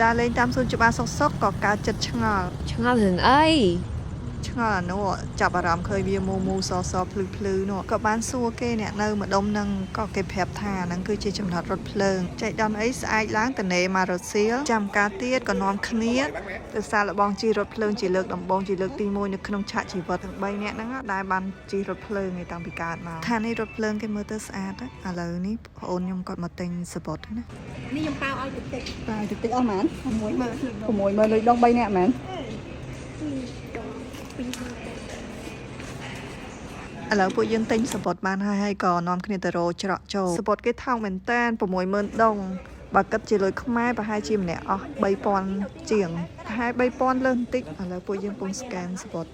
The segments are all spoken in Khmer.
đa lên tam xuân chụp ba sốc sốc có cá chậtឆ្ងល់រឿងអី ឆ្ងល់អានោះចាប់អារម្មណ៍ឃើញវាមូមូសសភ្លឺភ្លឺនោះក៏បានសួរគេអ្នកនៅម្ដុំនឹងក៏គេប្រាប់ថាហ្នឹងគឺជាចំណតរថភ្លើងចៃដន្យអីស្អែកឡើងតនេមករត់សៀលចាំការទៀតក៏នាំគ្នាទៅសាឡបងជីរថភ្លើងជាលើកដំបូងជាលើកទី1នៅក្នុងឆាកជីវិតទាំង3នាក់ហ្នឹងដែលបានជីរថភ្លើងឯតាំងពីកើតមកថានេះរថភ្លើងគេមើលទៅស្អាតឥឡូវនេះបងអូនខ្ញុំគាត់មកទិញសបុតណានេះខ្ញុំប៉ាវឲ្យតិចប៉ាវតិចអស់ហ្មង60000 60000លុយដង3នាក់ហ្មងឥឡូវពួកយើងទិញសបុតបានហើយក៏នាំគ្នាទៅរោច្រកចូលសបុតគេថោកមែនតាន60000ដងបើគិតជាលុយខ្មែរប្រហែលជាម្នាក់អស់3000ជាងប្រហែល3000លើសបន្តិចឥឡូវពួកយើងពងស្កែនសបុត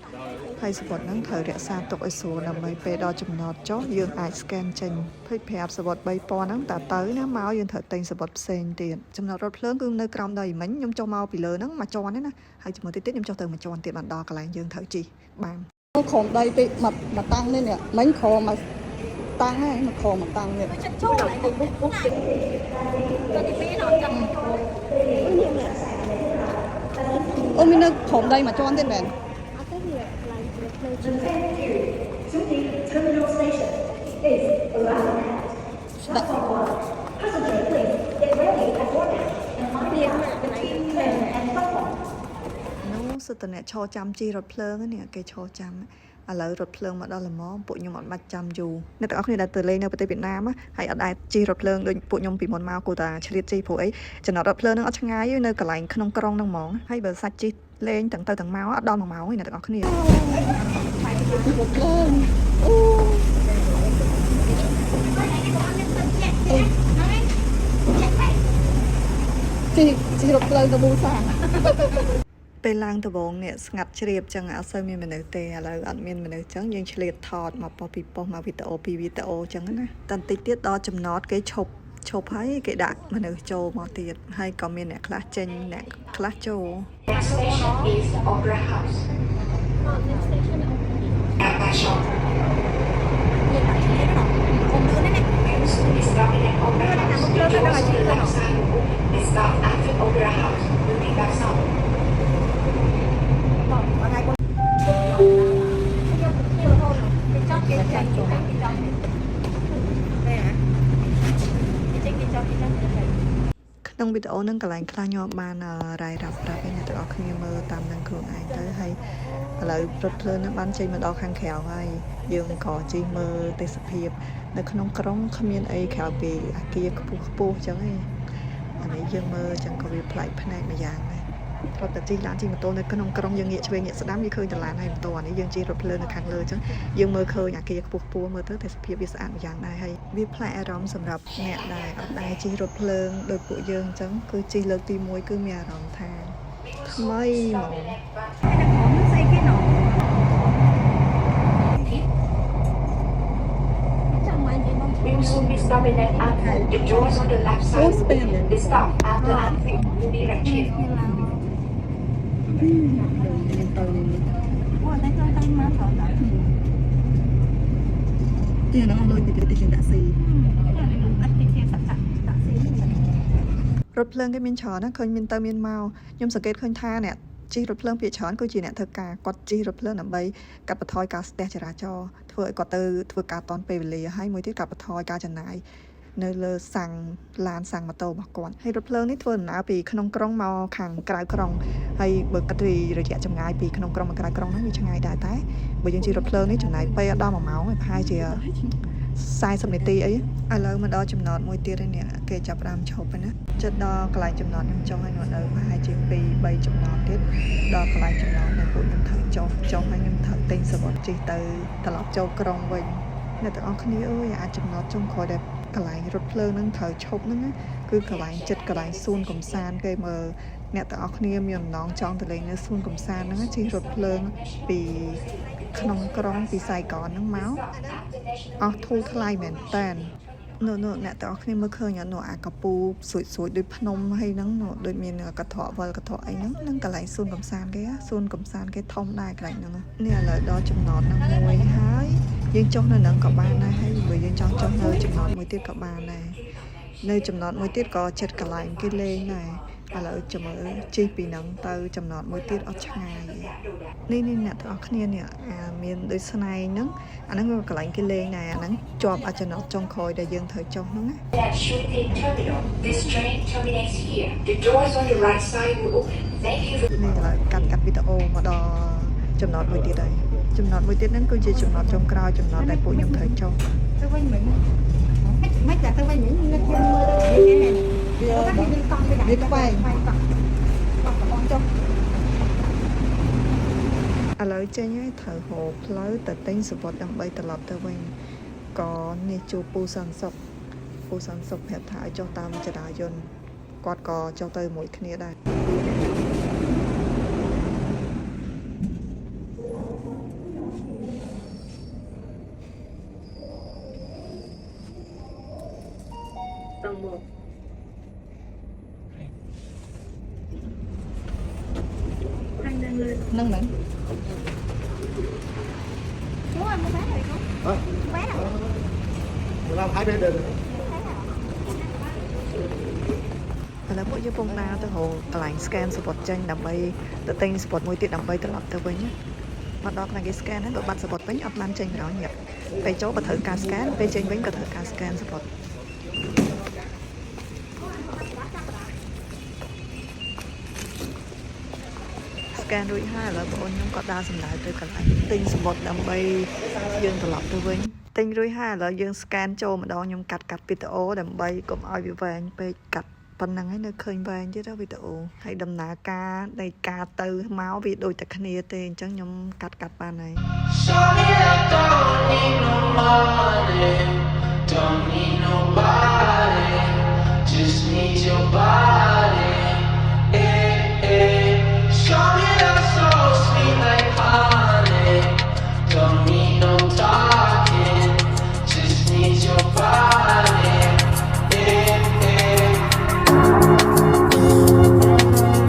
ហើយសបុតហ្នឹងត្រូវរក្សាទុកឲ្យស្រួលដើម្បីពេលដល់ចំណតចុះយើងអាចស្កែនចេញភ័យប្រាប់សបុត3000ហ្នឹងតើទៅណាមកយើងត្រូវទិញសបុតផ្សេងទៀតចំណតរថភ្លើងគឺនៅក្រោមដីមិញខ្ញុំចុះមកពីលើហ្នឹងមួយជាន់ទេណាហើយជាមួយតិចខ្ញុំចុះទៅមួយជាន់ទៀតបានដល់កន្លែងយើងត្រូវជិះបានខំដីពេកមកតាំងនេះមិញខំមកតាំងហើយមកខំមកតាំងនេះចូលឲ្យបុកទៅទី2ដល់ចាំអូមាននៅខំដីមកជាន់ទៀតមែនអត់ទេវាកន្លែងព្រឹកភ្លើងជាង Terminal station is around Passenger please get ready at door and find the train and platform នោះសិតតអ្នកឈរចាំជីរថភ្លើងនេះគេឈរចាំឥឡូវរថភ្លើងមកដល់ល្មមពួកខ្ញុំអត់បាច់ចាំយូរអ្នកទាំងអស់គ្នាដែលទៅលេងនៅប្រទេសវៀតណាមហើយអត់ដែរជីរថភ្លើងដូចពួកខ្ញុំពីមុនមកគូតាឆ្លៀតជីព្រោះអីចំណតរថភ្លើងនឹងអត់ឆ្ងាយទេនៅកន្លែងក្នុងក្រុងហ្នឹងហ្មងហើយបើសាច់ជីលេងទាំងទៅទាំងមកអត់ដល់1ម៉ោងទេអ្នកទាំងអស់គ្នាជីរថភ្លើងទៅប៊ូសាពេលឡើងដំបងនេះស្ងាត់ជ្រាបចឹងអត់សូវមានមនុស្សទេឥឡូវអត់មានមនុស្សចឹងយើងឆ្លៀតថតមកប៉ុសពីប៉ុសមកវីដេអូពីវីដេអូចឹងណាតែបន្តិចទៀតដល់ចំណតគេឈប់ហើយគេដាក់មនុស្សចូលមកទៀតហើយក៏មានអ្នកខ្លះចេញអ្នកខ្លះចូល Station is Opera House. Shop. Is stopping at Opera House. The doors on the left side will open. The stop after Opera House will be back south. ក្នុងវីដេអូហ្នឹងកន្លែងខ្លះខ្ញុំបានរាយរាប់ប្រាប់ឲ្យអ្នកទាំងអស់គ្នាមើលតាមនឹងខ្លួនឯងទៅហើយឥឡូវរថភ្លើងហ្នឹងបានចេញមកដល់ខាងក្រៅហើយយើងក៏ជិះមើលទេសភាពនៅក្នុងក្រុងគ្មានអីក្រៅពីអគារខ្ពស់ចឹងឯងអានេះយើងមើលចឹងក៏វាប្លែកភ្នែកម្យ៉ាងដែរព្រោះតែជិះឡានជិះម៉ូតូនៅក្នុងក្រុងយើងងាកឆ្វេងងាកស្ដាំវាឃើញតែឡានហើយម៉ូតូអានេះយើងជិះរថភ្លើងនៅខាងលើចឹងយើងមើលឃើញអគារខ្ពស់មើលទៅទេសភាពវាស្អាតម្យ៉ាងដែរហើយវាប្លែកអារម្មណ៍សម្រាប់អ្នកដែលអត់ដែរជិះរថភ្លើងដោយពួកយើងចឹងគឺជិះលើកទី1គឺមានអារម្មណ៍ថាថ្មីហ្មង We will soon be stopping at Antwerp. The doors on the left side will open. The stop after Antwerp will be right here. ទីហ្នឹងអស់លុយតិចជាងដាក់ស៊ីរថភ្លើងគេមានច្រើនណាឃើញមានទៅមានមកខ្ញុំសង្កេតឃើញថាអ្នកជិះរថភ្លើងភាគច្រើនគឺជាអ្នកធ្វើការគាត់ជិះរថភ្លើងដើម្បីកាត់បន្ថយការស្ទះចរាចរណ៍ធ្វើឲ្យគាត់ទៅធ្វើការតនពេលវេលាហើយមួយទៀតកាត់បន្ថយការចំណាយនៅលើសាំងឡានសាំងម៉ូតូរបស់គាត់ហើយរថភ្លើងនេះធ្វើដំណើរពីក្នុងក្រុងមកខាងក្រៅក្រុងហើយបើគិតពីរយៈចម្ងាយពីក្នុងក្រុងមកក្រៅក្រុងហ្នឹងវាឆ្ងាយដែរតែបើយើងជិះរថភ្លើងនេះចំណាយពេលដល់1ម៉ោងហើយប្រហែលជា40នាទីអីឥឡូវមកដល់ចំណតមួយទៀតហើយនេះគេចាប់ផ្ដើមឈប់ហើយណាចិត្តដល់កន្លែងចំណតខ្ញុំចុះហើយនៅប្រហែលជា2-3ចំណតទៀតដល់កន្លែងចំណតដែលពួកខ្ញុំត្រូវចុះហើយខ្ញុំត្រូវទិញសបុតជិះទៅត្រឡប់ចូលក្រុងវិញអ្នកទាំងអស់គ្នាអើយអាចចំណតចុងក្រោយដែលកន្លែងរថភ្លើងហ្នឹងត្រូវឈប់ហ្នឹងគឺកន្លែងចិត្តកន្លែងសួនកំសាន្តគេមើលអ្នកទាំងអស់គ្នាមានអំណងចង់ទៅលេងនៅសួនកំសាន្តហ្នឹងជិះរថភ្លើងពីក្នុងក្រុងពីសៃកនហ្នឹងមកអស់ធូរថ្លៃមែនតើនោះអ្នកទាំងអស់គ្នាមើលឃើញអត់នោះអាកពូសួយដូចភ្នំហើយហ្នឹងដូចមានកថវល់កថអីហ្នឹងនឹងកន្លែងសួនកំសាន្តគេសួនកំសាន្តគេធំដែរកន្លែងហ្នឹងនេះឥឡូវដល់ចំណតហ្នឹងមួយហើយយើងចុះនៅហ្នឹងក៏បានដែរហើយបើយើងចង់ចុះនៅចំណតមួយទៀតក៏បានដែរនៅចំណតមួយទៀតក៏ចិត្តកន្លែងគេលេងដែរ ឥឡូវចាំមើលជិះពីហ្នឹងទៅចំណតមួយទៀតអត់ឆ្ងាយនេះអ្នកទាំងអស់គ្នានេះមានដូចស្នែងហ្នឹងអាហ្នឹងកន្លែងគេលេងដែរអាហ្នឹងជាប់អាចចំណតចុងក្រោយដែលយើងត្រូវចុះហ្នឹងណា At Shunpei Terminal, this train terminates here. The doors on the right side will open. Thank you for នេះឥឡូវកាត់វីដេអូមកដល់ចំណតមួយទៀតហើយចំណតមួយទៀតហ្នឹងគឺជាចំណតចុងក្រោយចំណតដែលពួកខ្ញុំត្រូវចុះ ទៅវិញមិញមិនតែទៅវិញមិញនឹកយើងមើលទៅវិញនេះ វា គាត់មានកង់ទៅដាក់ វាខ្វែង កង់កំចុះ ឥឡូវចេញហើយត្រូវហូបផ្លូវទៅទិញសំបុត្រដើម្បីត្រឡប់ទៅវិញក៏នេះជួបពូសានសុកប្រាប់ថាឲ្យចុះតាមចរាយន្តគាត់ក៏ចុះទៅមួយគ្នាដែរ ហ្នឹងមែន chú ơi mua vé rồi con vé rồi làm hai bên được ឥឡូវពួកយើងពងដើរទៅរកកន្លែង scan សំបុត្រចេញដើម្បីទៅទិញសំបុត្រមួយទៀតដើម្បីត្រឡប់ទៅវិញមកដល់កន្លែងគេ scan ហើយបើបាត់សំបុត្រវិញអត់បានចេញក្រោយញាប់ពេលចូលបើត្រូវការ scan ពេលចេញវិញក៏ត្រូវការ scan សំបុត្រ scan រួចហើយឥឡូវបងខ្ញុំក៏ដើរសម្ដៅទៅកន្លែងទិញសំបុត្រដើម្បីយើងត្រឡប់ទៅវិញទិញរួចហើយឥឡូវយើង scan ចូលម្ដងខ្ញុំកាត់វីដេអូដើម្បីកុំឲ្យវាវែងពេកកាត់ប៉ុណ្ណឹងហើយនៅឃើញវែងទៀតវីដេអូហើយដំណើរការនៃការទៅមកវាដូចតែគ្នាទេអញ្ចឹងខ្ញុំកាត់បានហើយ Sorry, I don't need no money, don't need nobody, just need your body. Eh, eh. Sorry, I'm so sweet like honey, don't need no talking, just need your body. Eh, eh.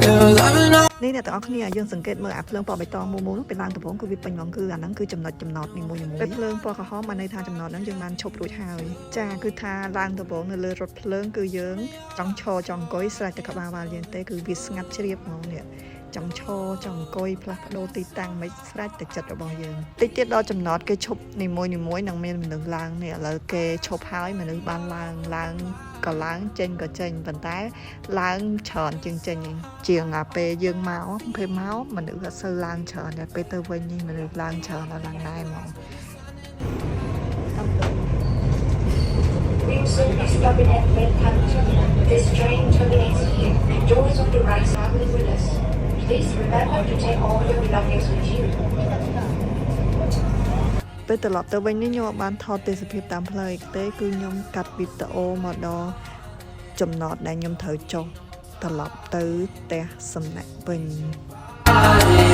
You're loving all នេះអ្នកទាំងអស់គ្នាយើងសង្កេតមើលអាភ្លើងពណ៌បៃតងមូលនោះពេលឡើងដំបូងគឺវាពេញហ្មងគឺអាហ្នឹងគឺចំណុចនីមួយៗពេលភ្លើងពណ៌ក្រហមបានន័យថាចំណុចហ្នឹងយើងបានឈប់រួចហើយចាគឺថាឡើងដំបូងនៅលើរថភ្លើងគឺយើងចង់ឈរចង់អង្គុយស្រេចតែក្បាលយើងទេគឺវាស្ងាត់ជ្រាបហ្មងនេះចង់ឈរចង់អង្គុយផ្លាស់ប្ដូរទីតាំងមិនស្រេចតែចិត្តរបស់យើងតិចទៀតដល់ចំណតគេឈប់នីមួយៗនឹងមានមនុស្សឡើងនេះឥឡូវគេឈប់ហើយមនុស្សបានឡើងក៏ឡើងចេញក៏ចេញប៉ុន្តែឡើងច្រើនជាងចេញជាងពេលយើងមកមនុស្សអត់សូវឡើងច្រើនតែពេលទៅវិញនេះមនុស្សឡើងច្រើនដល់ឡើងណែហ្មង We will soon be stopping at Bentham Terminal. This train terminates here. The doors on the right side will with us. Please remember to take all your belongings with you. ពេលត្រឡប់ទៅវិញនេះខ្ញុំអត់បានថតទេសភាពតាមផ្លូវទេគឺខ្ញុំកាត់វីដេអូមកដល់ចំណតដែលខ្ញុំត្រូវចុះត្រឡប់ទៅផ្ទះសំណាក់វិញ body.